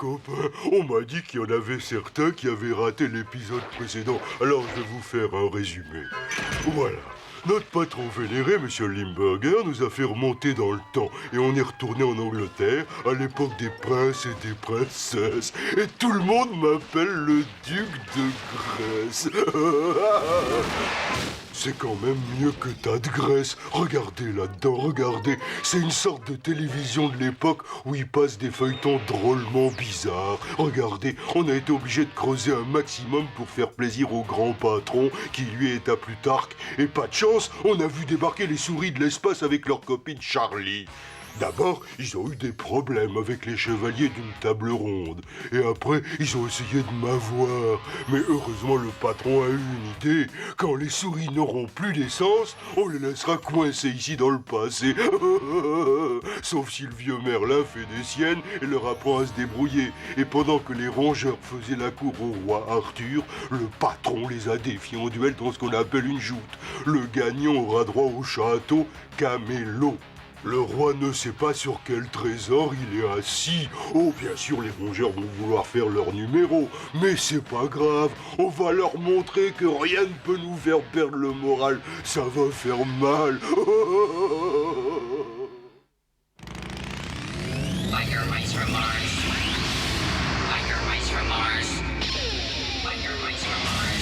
copains, on m'a dit qu'il y en avait certains qui avaient raté l'épisode précédent, alors je vais vous faire un résumé. Voilà. Notre patron vénéré, Monsieur Limburger, nous a fait remonter dans le temps et on est retourné en Angleterre à l'époque des princes et des princesses. Et tout le monde m'appelle le duc de Grèce. C'est quand même mieux que tas de Grèce. Regardez là-dedans, regardez. C'est une sorte de télévision de l'époque où il passe des feuilletons drôlement bizarres. Regardez, on a été obligé de creuser un maximum pour faire plaisir au grand patron qui lui est à Plutarque. Et pas de chance, on a vu débarquer les souris de l'espace avec leur copine Charlie. D'abord, ils ont eu des problèmes avec les chevaliers d'une table ronde. Et après, ils ont essayé de m'avoir. Mais heureusement, le patron a eu une idée. Quand les souris n'auront plus d'essence, on les laissera coincés ici dans le passé. Sauf si le vieux Merlin fait des siennes et leur apprend à se débrouiller. Et pendant que les rongeurs faisaient la cour au roi Arthur, le patron les a défiés en duel dans ce qu'on appelle une joute. Le gagnant aura droit au château Camelot. Le roi ne sait pas sur quel trésor il est assis. Oh, bien sûr, les rongeurs vont vouloir faire leur numéro. Mais c'est pas grave. On va leur montrer que rien ne peut nous faire perdre le moral. Ça va faire mal. Biker Mice from Mars. Biker Mice from Mars. Biker Mice from Mars.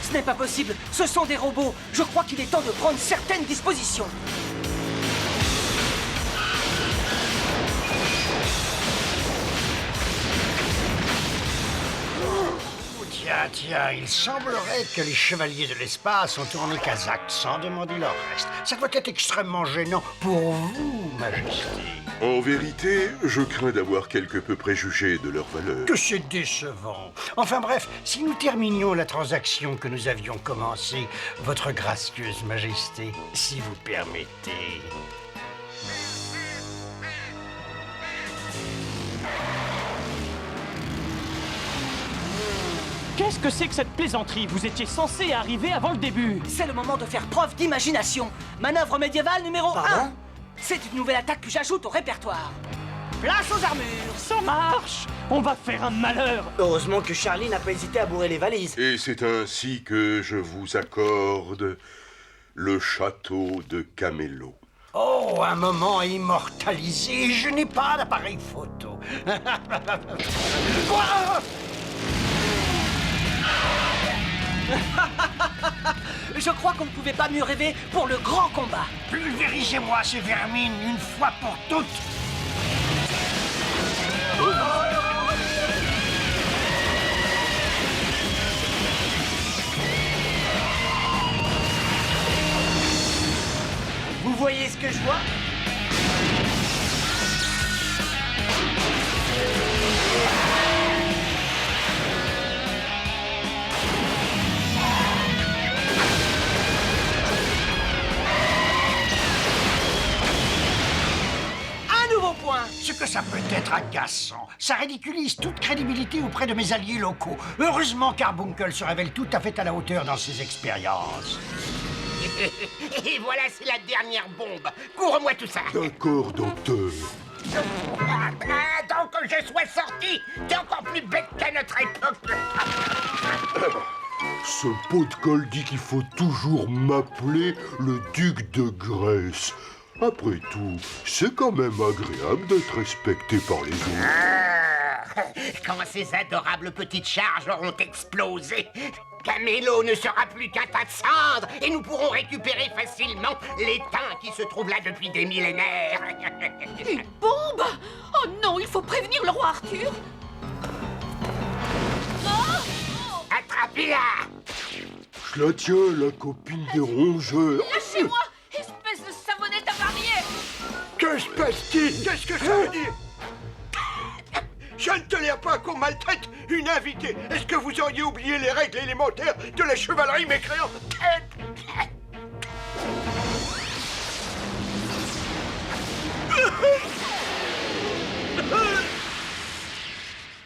Ce n'est pas possible, ce sont des robots. Je crois qu'il est temps de prendre certaines dispositions. Tiens, il semblerait que les chevaliers de l'espace ont tourné kazakh sans demander leur reste. Ça doit être extrêmement gênant pour vous, Majesté. En vérité, je crains d'avoir quelque peu préjugé de leur valeur. Que c'est décevant. Enfin bref, si nous terminions la transaction que nous avions commencée, votre gracieuse Majesté, si vous permettez. Qu'est-ce que c'est que cette plaisanterie? Vous étiez censé arriver avant le début. C'est le moment de faire preuve d'imagination. Manœuvre médiévale numéro 1. C'est une nouvelle attaque que j'ajoute au répertoire. Place aux armures. Ça marche. On va faire un malheur. Heureusement que Charlie n'a pas hésité à bourrer les valises. Et c'est ainsi que je vous accorde le château de Camelot. Oh, un moment immortalisé. Je n'ai pas d'appareil photo. Quoi? Je crois qu'on ne pouvait pas mieux rêver pour le grand combat. Pulvérisez-moi ces vermines une fois pour toutes. Vous voyez ce que je vois? Ce que ça peut être agaçant. Ça ridiculise toute crédibilité auprès de mes alliés locaux. Heureusement Carbuncle se révèle tout à fait à la hauteur dans ses expériences. Et voilà, c'est la dernière bombe. Couvre-moi tout ça. D'accord, docteur. Attends que je sois sorti. T'es encore plus bête qu'à notre époque. ce pot de colle dit qu'il faut toujours m'appeler le duc de Grèce. Après tout, c'est quand même agréable d'être respecté par les autres. Quand ces adorables petites charges auront explosé, Camélo ne sera plus qu'un tas de cendres et nous pourrons récupérer facilement l'étain qui se trouve là depuis des millénaires. Une bombe! Oh non, il faut prévenir le roi Arthur! Attrapez-la! Je la tiens, la copine des rongeurs. Lâchez-moi, espèce de savonnette avariée! Que se passe-t-il? Qu'est-ce que ça veut dire? Je ne tolère pas qu'on maltraite une invitée. Est-ce que vous auriez oublié les règles élémentaires de la chevalerie mécréante?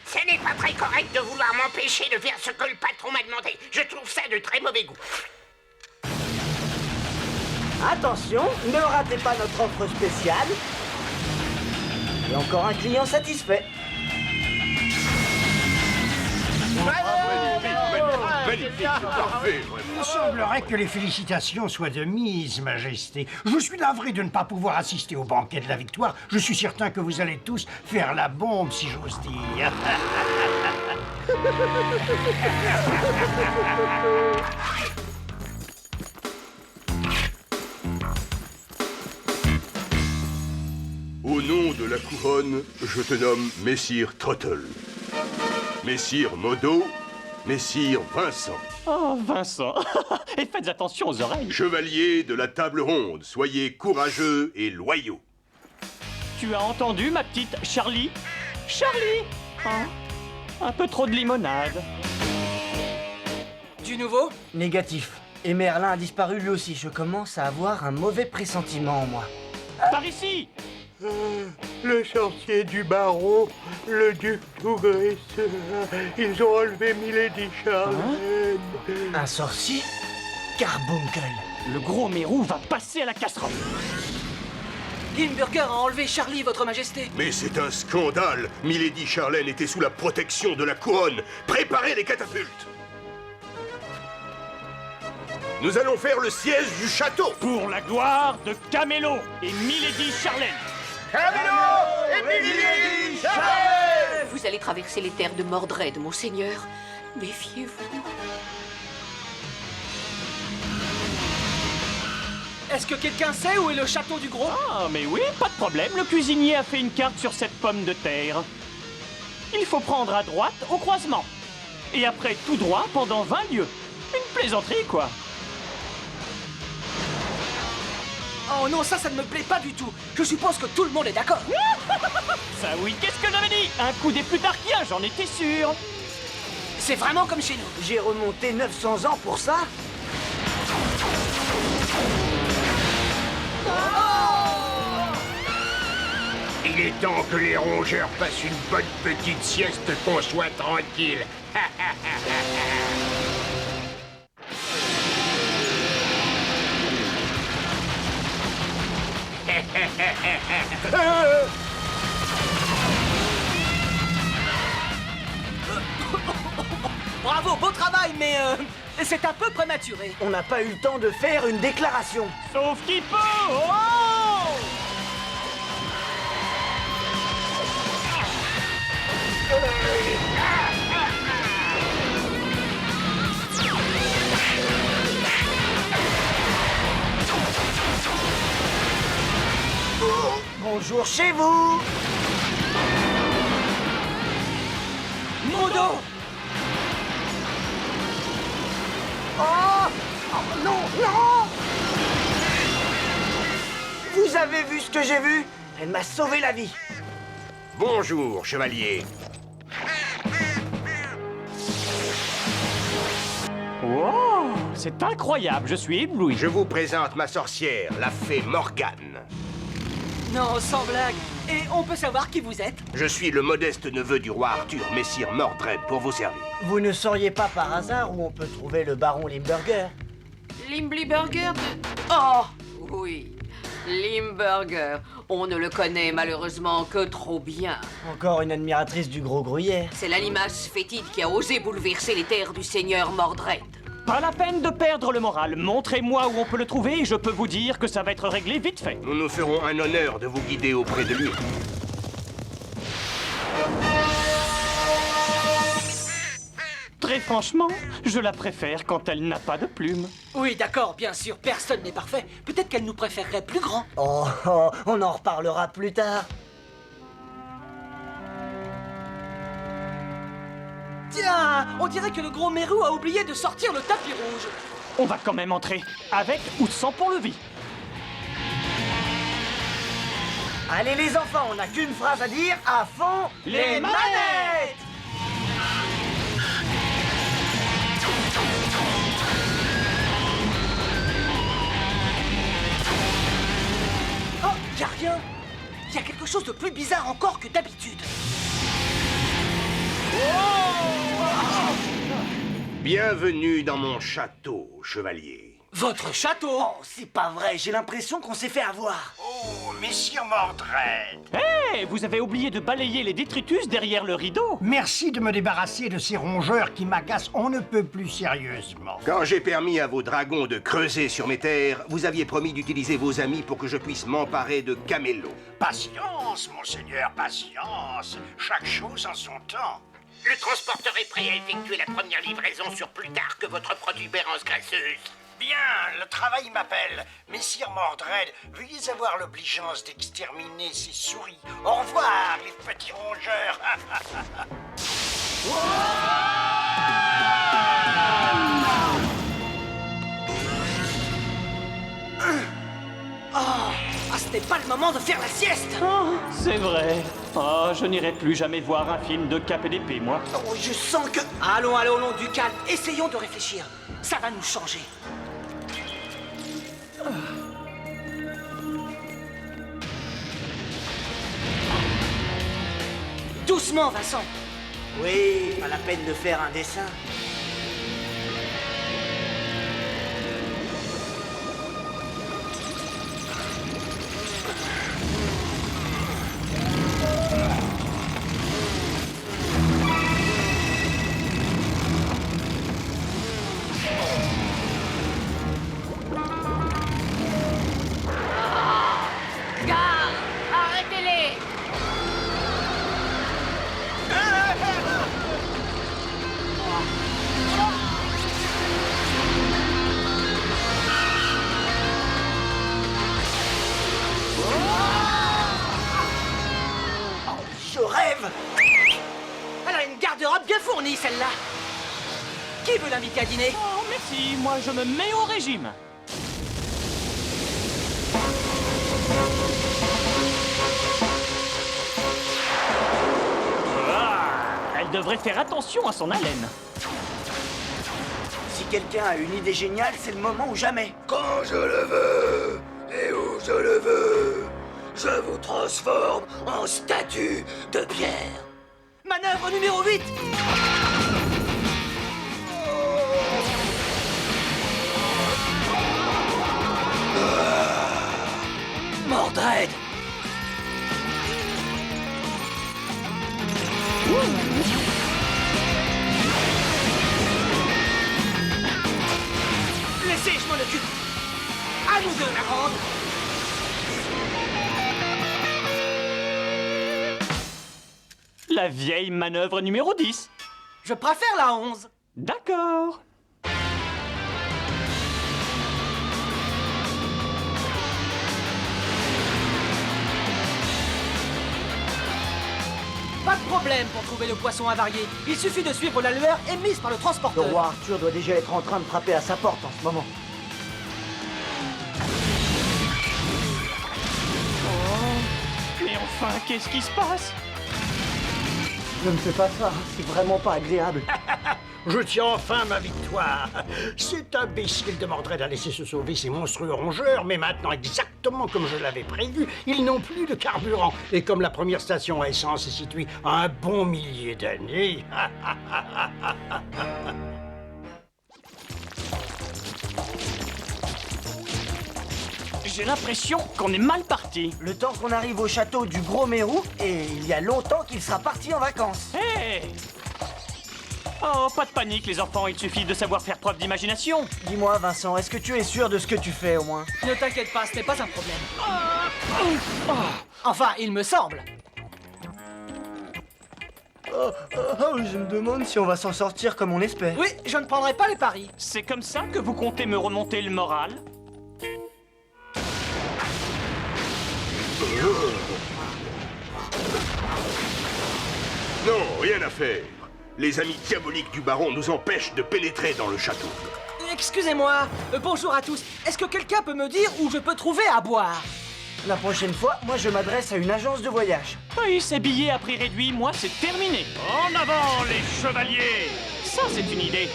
Ce n'est pas très correct de vouloir m'empêcher de faire ce que le patron m'a demandé. Je trouve ça de très mauvais goût. Attention, ne ratez pas notre offre spéciale. Et encore un client satisfait. Magnifique, parfait. Il semblerait que les félicitations soient de mise, Majesté. Je suis navré de ne pas pouvoir assister au banquet de la victoire. Je suis certain que vous allez tous faire la bombe, si j'ose dire. Au nom de la couronne, je te nomme Messire Trottle. Messire Modo, Messire Vincent. Oh, Vincent. Et faites attention aux oreilles. Chevalier de la table ronde, soyez courageux et loyaux. Tu as entendu, ma petite Charlie? Charlie! Hein? Un peu trop de limonade. Du nouveau? Négatif. Et Merlin a disparu lui aussi. Je commence à avoir un mauvais pressentiment, moi. Par ici! Le sorcier du baron, le duc d'Ougrès, ils ont enlevé Milady Charlène. Un sorcier? Carbuncle. Le gros mérou va passer à la casserole. Limburger a enlevé Charlie, votre majesté. Mais c'est un scandale. Milady Charlène était sous la protection de la couronne. Préparez les catapultes. Nous allons faire le siège du château. Pour la gloire de Camélo et Milady Charlène. Vous allez traverser les terres de Mordred, mon seigneur. Méfiez-vous. Est-ce que quelqu'un sait où est le château du Gros? Ah, mais oui, pas de problème. Le cuisinier a fait une carte sur cette pomme de terre. Il faut prendre à droite au croisement. Et après tout droit pendant 20 lieues. Une plaisanterie, quoi. Oh non, ça ne me plaît pas du tout. Je suppose que tout le monde est d'accord. Ça oui, qu'est-ce que j'avais dit? Un coup des plutarchiens, j'en étais sûr. C'est vraiment comme chez nous. J'ai remonté 900 ans pour ça? Il est temps que les rongeurs fassent une bonne petite sieste, qu'on soit tranquille. Bravo, beau travail, mais c'est un peu prématuré. On n'a pas eu le temps de faire une déclaration. Sauf qui peut. Oh! Bonjour chez vous. Modo! Non, non! Vous avez vu ce que j'ai vu? Elle m'a sauvé la vie. Bonjour, chevalier. Wow, c'est incroyable, je suis ébloui. Je vous présente ma sorcière, la fée Morgane. Non, sans blague. Et on peut savoir qui vous êtes? Je suis le modeste neveu du roi Arthur, messire Mordred, pour vous servir. Vous ne sauriez pas par hasard où on peut trouver le baron Limburger? Limbliburger? Oh, oui. Limburger. On ne le connaît malheureusement que trop bien. Encore une admiratrice du gros gruyère. C'est l'animace fétide qui a osé bouleverser les terres du seigneur Mordred. Pas la peine de perdre le moral. Montrez-moi où on peut le trouver et je peux vous dire que ça va être réglé vite fait. Nous nous ferons un honneur de vous guider auprès de lui. Très franchement, je la préfère quand elle n'a pas de plumes. Oui, d'accord, bien sûr, personne n'est parfait. Peut-être qu'elle nous préférerait plus grand. Oh, on en reparlera plus tard. Tiens, on dirait que le gros Mérou a oublié de sortir le tapis rouge. On va quand même entrer, avec ou sans pont-levis. Allez les enfants, on n'a qu'une phrase à dire, à fond, Les manettes! Oh, y a rien. Y a quelque chose de plus bizarre encore que d'habitude. Bienvenue dans mon château, chevalier. Votre château. Oh, c'est pas vrai, j'ai l'impression qu'on s'est fait avoir. Oh, messire Mordred. Hé, vous avez oublié de balayer les détritus derrière le rideau. Merci de me débarrasser de ces rongeurs qui m'agacent on ne peut plus sérieusement. Quand j'ai permis à vos dragons de creuser sur mes terres, vous aviez promis d'utiliser vos amis pour que je puisse m'emparer de Camélo. Patience, monseigneur, patience. Chaque chose en son temps. Le transporteur est prêt à effectuer la première livraison sur plus tard que votre protubérance grasseuse. Bien, le travail m'appelle. Messire Mordred, veuillez avoir l'obligeance d'exterminer ces souris. Au revoir, les petits rongeurs. Ah, ce n'est pas le moment de faire la sieste. Oh, c'est vrai. Oh, je n'irai plus jamais voir un film de cap et d'épée, moi. Oh, je sens que... Allons, allons, du calme. Essayons de réfléchir. Ça va nous changer. Doucement, Vincent. Oui, pas la peine de faire un dessin. Gare! Arrêtez-les! Je rêve. Elle a une garde-robe bien fournie, celle-là. Qui veut l'inviter à dîner? Oh, merci, moi je me mets au régime. Elle devrait faire attention à son haleine. Si quelqu'un a une idée géniale, c'est le moment ou jamais. Quand je le veux et où je le veux, je vous transforme en statue de pierre. Manœuvre numéro 8. Mordred. Laissez, je m'en occupe. À nous deux, la grande. La vieille manœuvre numéro 10. Je préfère la 11. D'accord. Pas de problème pour trouver le poisson avarié. Il suffit de suivre la lueur émise par le Le transporteur. roi Arthur doit déjà être en train de frapper à sa porte en ce moment. Mais enfin, qu'est-ce qui se passe? Ne me fais pas ça, c'est vraiment pas agréable. Je tiens enfin ma victoire. Cet imbécile de Mordred a laissé se sauver ces monstrueux rongeurs, mais maintenant, exactement comme je l'avais prévu, ils n'ont plus de carburant. Et comme la première station à essence est située à un bon millier d'années... J'ai l'impression qu'on est mal parti. Le temps qu'on arrive au château du Gros Mérou, et il y a longtemps qu'il sera parti en vacances. Hé! Oh, pas de panique, les enfants, il suffit de savoir faire preuve d'imagination. Dis-moi, Vincent, est-ce que tu es sûr de ce que tu fais, au moins? Ne t'inquiète pas, ce n'est pas un problème. Enfin, il me semble. Je me demande si on va s'en sortir comme on espère. Oui, je ne prendrai pas les paris. C'est comme ça que vous comptez me remonter le moral? Non, rien à faire. Les amis diaboliques du baron nous empêchent de pénétrer dans le château. Excusez-moi, bonjour à tous. Est-ce que quelqu'un peut me dire où je peux trouver à boire? La prochaine fois, moi je m'adresse à une agence de voyage. Oui, ces billets à prix réduit, moi, c'est terminé. En avant, les chevaliers! Ça, c'est une idée.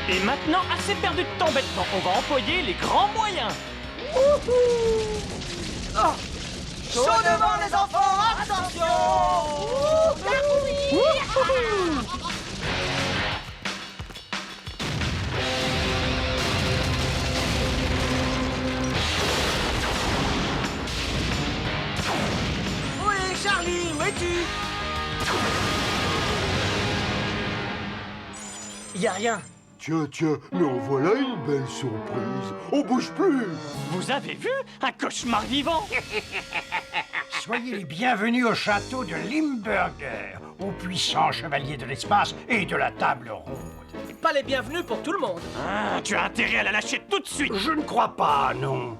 Et maintenant, assez perdu de temps bêtement. On va employer les grands moyens. Chaud devant les enfants, attention! Où est Charlie? Où es-tu? Y a rien. Tiens, mais en voilà une belle surprise. On bouge plus. Vous avez vu? Un cauchemar vivant. Soyez les bienvenus au château de Limburger, aux puissants chevaliers de l'espace et de la table ronde. Pas les bienvenus pour tout le monde. Ah, tu as intérêt à la lâcher tout de suite. Je ne crois pas, non.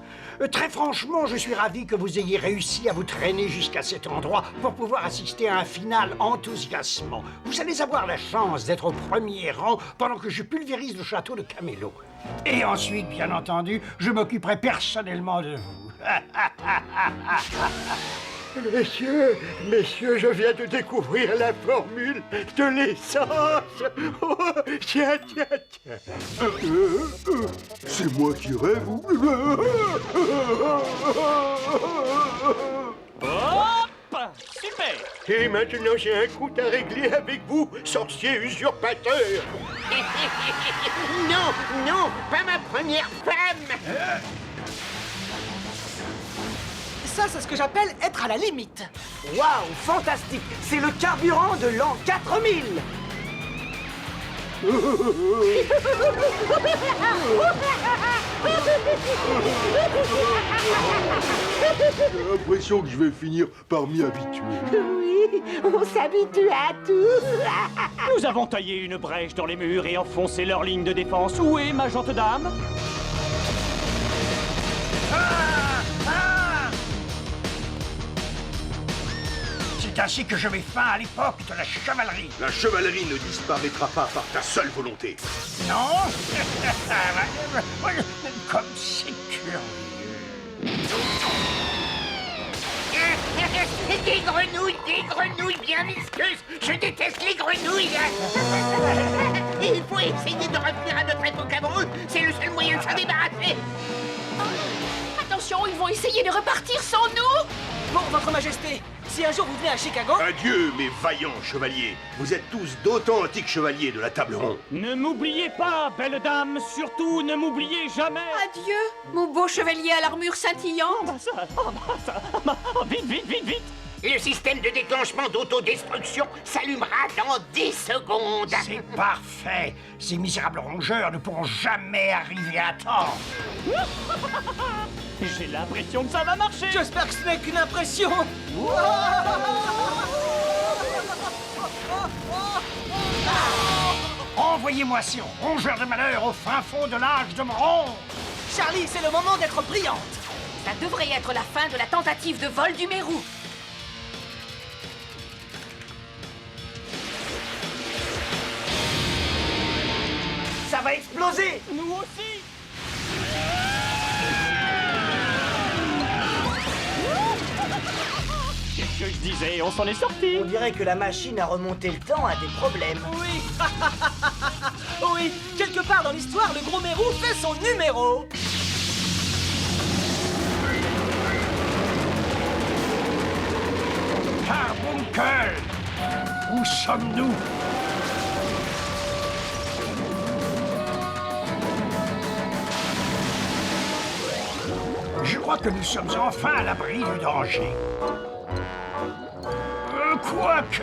Très franchement, je suis ravi que vous ayez réussi à vous traîner jusqu'à cet endroit pour pouvoir assister à un final enthousiasmant. Vous allez avoir la chance d'être au premier rang pendant que je pulvérise le château de Camelot. Et ensuite, bien entendu, je m'occuperai personnellement de vous. Messieurs, je viens de découvrir la formule de l'essence. Oh, tiens. C'est moi qui rêve ou... Hop! Super! Et maintenant, j'ai un compte à régler avec vous, sorcier usurpateur. Non, pas ma première femme. Ça, c'est ce que j'appelle être à la limite. Waouh, fantastique. C'est le carburant de l'an 4000. J'ai l'impression que je vais finir par m'y habituer. Oui, on s'habitue à tout. Nous avons taillé une brèche dans les murs et enfoncé leur ligne de défense. Où est ma gente dame? C'est ainsi que je mets fin à l'époque de la chevalerie. La chevalerie ne disparaîtra pas par ta seule volonté. Non? Comme c'est curieux. Des grenouilles bien visqueuses. Je déteste les grenouilles. Il faut essayer de revenir à notre époque avant eux. C'est le seul moyen de s'en débarrasser. Attention, ils vont essayer de repartir sans nous. Bon, Votre Majesté, si un jour vous venez à Chicago... Adieu, mes vaillants chevaliers. Vous êtes tous d'authentiques chevaliers de la table ronde. Ne m'oubliez pas, belle dame. Surtout, ne m'oubliez jamais. Adieu, mon beau chevalier à l'armure scintillante. Vite. Le système de déclenchement d'autodestruction s'allumera dans 10 secondes. C'est parfait. Ces misérables rongeurs ne pourront jamais arriver à temps. J'ai l'impression que ça va marcher. J'espère que ce n'est qu'une impression. Envoyez-moi ces rongeurs de malheur au fin fond de l'âge de bronze. Charlie, c'est le moment d'être brillante. Ça devrait être la fin de la tentative de vol du Mérou. Ça va exploser. Nous aussi. Qu'est-ce que je disais? On s'en est sorti. On dirait que la machine à remonter le temps a des problèmes. Oui. Oui, quelque part dans l'histoire, le gros Mérou fait son numéro. Carbuncle, où sommes-nous? crois que nous sommes enfin à l'abri du danger. Quoique...